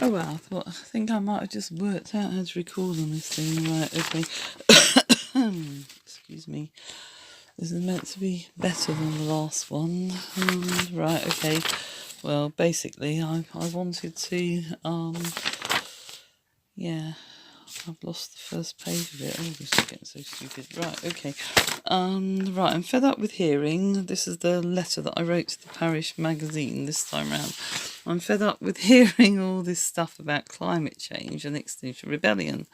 Oh well, I think I might have just worked out how to record on this thing. Right, okay. Excuse me. This is meant to be better than the last one. Right, okay. Well, basically, I wanted to, yeah, I've lost the first page of it. Oh, this is getting so stupid. Right, okay. Right, I'm fed up with hearing. This is the letter that I wrote to the parish magazine this time round. I'm fed up with hearing all this stuff about climate change and Extinction Rebellion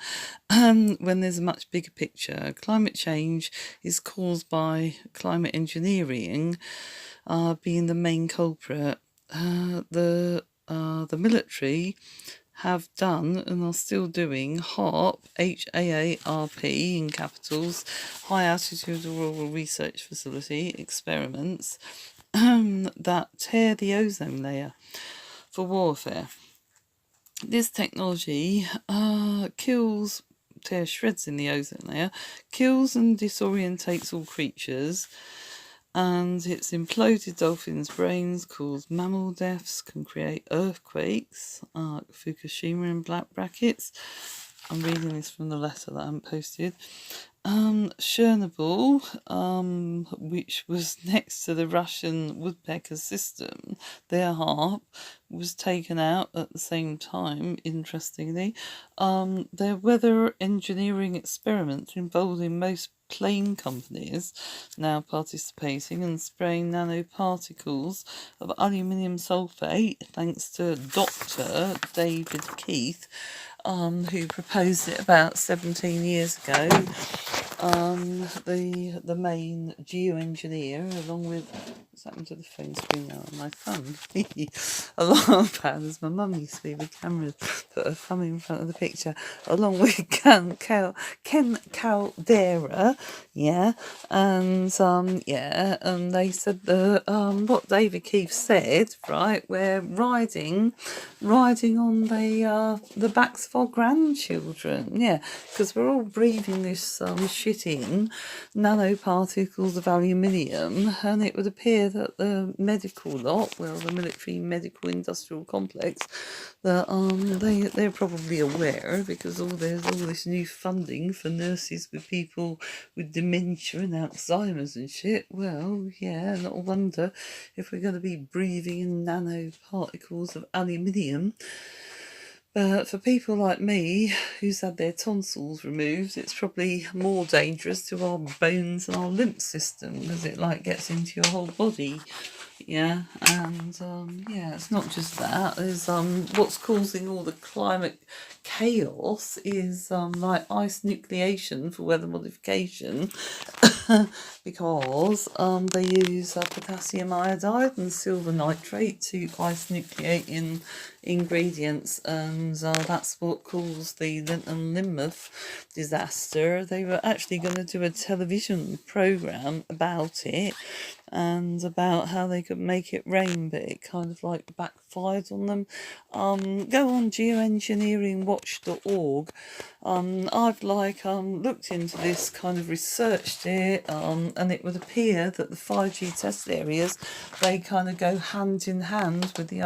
when there's a much bigger picture. Climate change is caused by climate engineering being the main culprit. The military have done and are still doing HAARP, HAARP in capitals, High Altitude Auroral Research Facility experiments that tear the ozone layer for warfare. This technology tears shreds in the ozone layer, kills and disorientates all creatures, and it's imploded dolphins' brains, cause mammal deaths, can create earthquakes, Fukushima in black brackets. I'm reading this from the letter that I haven't posted. Chernobyl, which was next to the Russian woodpecker system, their HAARP was taken out at the same time, interestingly. Their weather engineering experiments involving most plane companies now participating and spraying nanoparticles of aluminium sulfate, thanks to Dr. David Keith, who proposed it about 17 years ago. The main geoengineer, along with what's happened to the phone screen now on my thumb? Along as my mum used to be with cameras, put her thumb in front of the picture, along with Ken Caldera, and they said what David Keith said, right? We're riding on the backs of our grandchildren, because we're all breathing this shit in, nanoparticles of aluminium, and it would appear that the medical lot, well, the military medical industrial complex, that they're probably aware, because there's all this new funding for nurses with people with dementia and Alzheimer's and shit. Well, yeah, not a wonder if we're going to be breathing in nanoparticles of aluminium. But for people like me, who's had their tonsils removed, it's probably more dangerous to our bones and our lymph system, because it gets into your whole body. And it's not just that. There's what's causing all the climate chaos is ice nucleation for weather modification, because they use potassium iodide and silver nitrate to ice nucleate in ingredients, and that's what caused the Linton Lynmouth disaster. They were actually going to do a television programme about it and about how they could make it rain, but it kind of backfired on them. Go on geoengineeringwatch.org. I've looked into this, kind of researched it, and it would appear that the 5G test areas, they kind of go hand in hand with the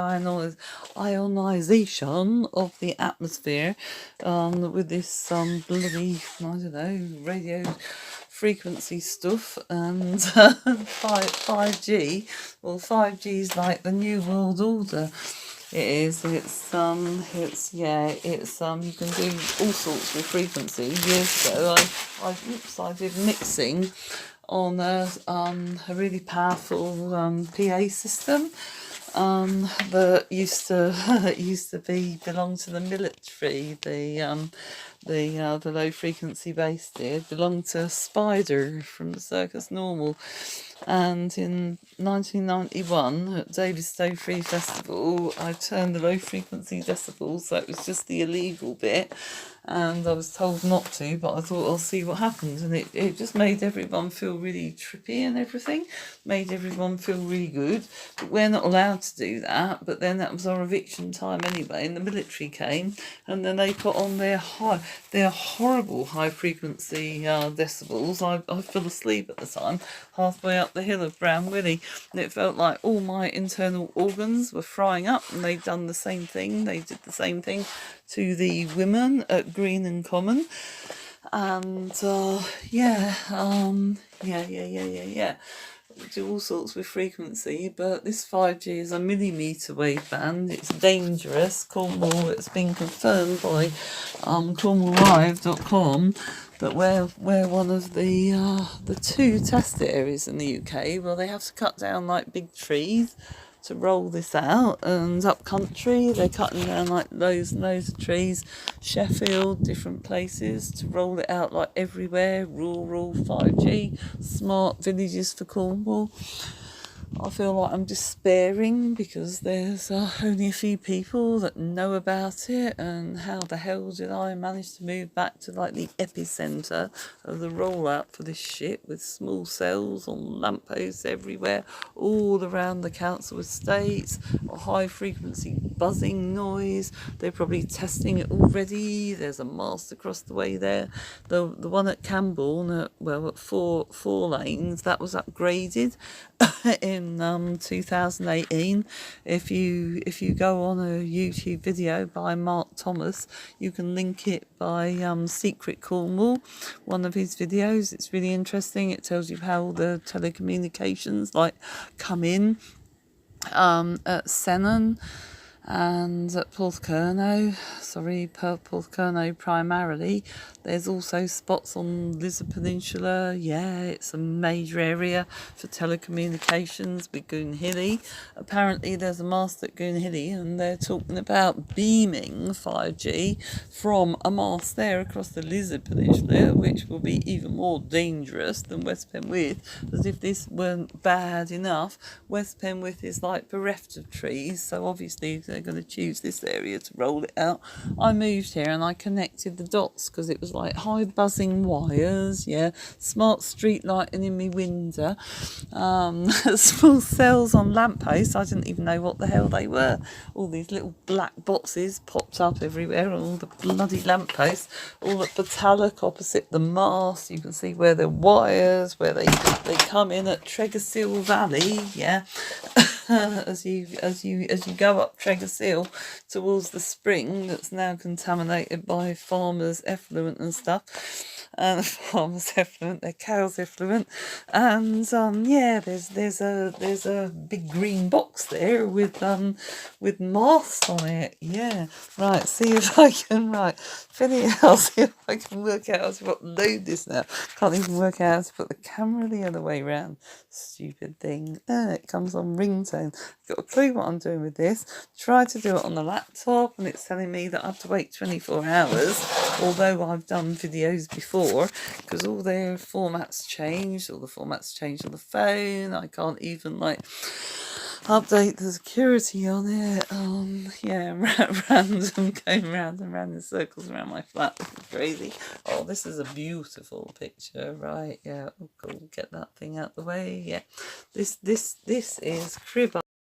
ionisation of the atmosphere, with this bloody, I don't know, radio frequency stuff, and 5G. Well, 5G is like the new world order. It is. It's you can do all sorts with frequency. Years ago, I did mixing on a really powerful PA system that used to belong to the military. The low frequency bass did belong to Spider from the Circus Normal. And in 1991 at Davidstow Free Festival, I turned the low frequency decibels, so it was just the illegal bit, and I was told not to, but I thought I'll see what happens, and it just made everyone feel really trippy and everything, made everyone feel really good, but we're not allowed to do that. But then that was our eviction time anyway, and the military came, and then they put on their horrible high frequency decibels. I fell asleep at the time, halfway up the hill of Brown Willie, and it felt like all my internal organs were frying up, and they'd done the same thing. They did the same thing to the women at Green and Common, and yeah. Do all sorts with frequency, but this 5G is a millimetre wave band. It's dangerous. Cornwall, it's been confirmed by CornwallLive.com that we're one of the 2 test areas in the UK. Well, they have to cut down like big trees to roll this out, and up country they're cutting down like loads and loads of trees, Sheffield, different places, to roll it out like everywhere. Rural 5G, smart villages for Cornwall. I feel like I'm despairing because there's only a few people that know about it, and how the hell did I manage to move back to like the epicentre of the rollout for this shit, with small cells on lampposts everywhere, all around the council estates, a high frequency buzzing noise. They're probably testing it already. There's a mast across the way there. The one at Camborne, at four lanes, that was upgraded in 2018. If you go on a YouTube video by Mark Thomas, you can link it by Secret Cornwall, one of his videos. It's really interesting. It tells you how the telecommunications like come in at Senon and at Porthcurno, Porthcurno primarily. There's also spots on Lizard Peninsula. Yeah, it's a major area for telecommunications with Goonhilly. Apparently there's a mast at Goonhilly, and they're talking about beaming 5G from a mast there across the Lizard Peninsula, which will be even more dangerous than West Penwith. As if this weren't bad enough, West Penwith is like bereft of trees, so obviously they're going to choose this area to roll it out. I moved here and I connected the dots because it was like high buzzing wires, smart street lighting in my window, small cells on lampposts. I didn't even know what the hell they were. All these little black boxes popped up everywhere on all the bloody lampposts, all at Batallock opposite the mast. You can see where the wires, where they come in at Tregasil Valley, as you go up Tregasil towards the spring that's now contaminated by farmers' effluent and stuff. And farmers' effluent, their cows' effluent, and there's a big green box there with masts on it. Right. See if I can see if I can work out how to upload this now. Can't even work out how to put the camera the other way around. Stupid thing. It comes on ringtone. I've got a clue what I'm doing with this. Tried to do it on the laptop, and it's telling me that I have to wait 24 hours, although I've done videos before, because all their formats changed. All the formats changed on the phone. I can't even update the security on it. Random, going round and round in circles around my flat. This is crazy. Oh, this is a beautiful picture, right? Yeah, oh, cool. Get that thing out the way. Yeah, this is crib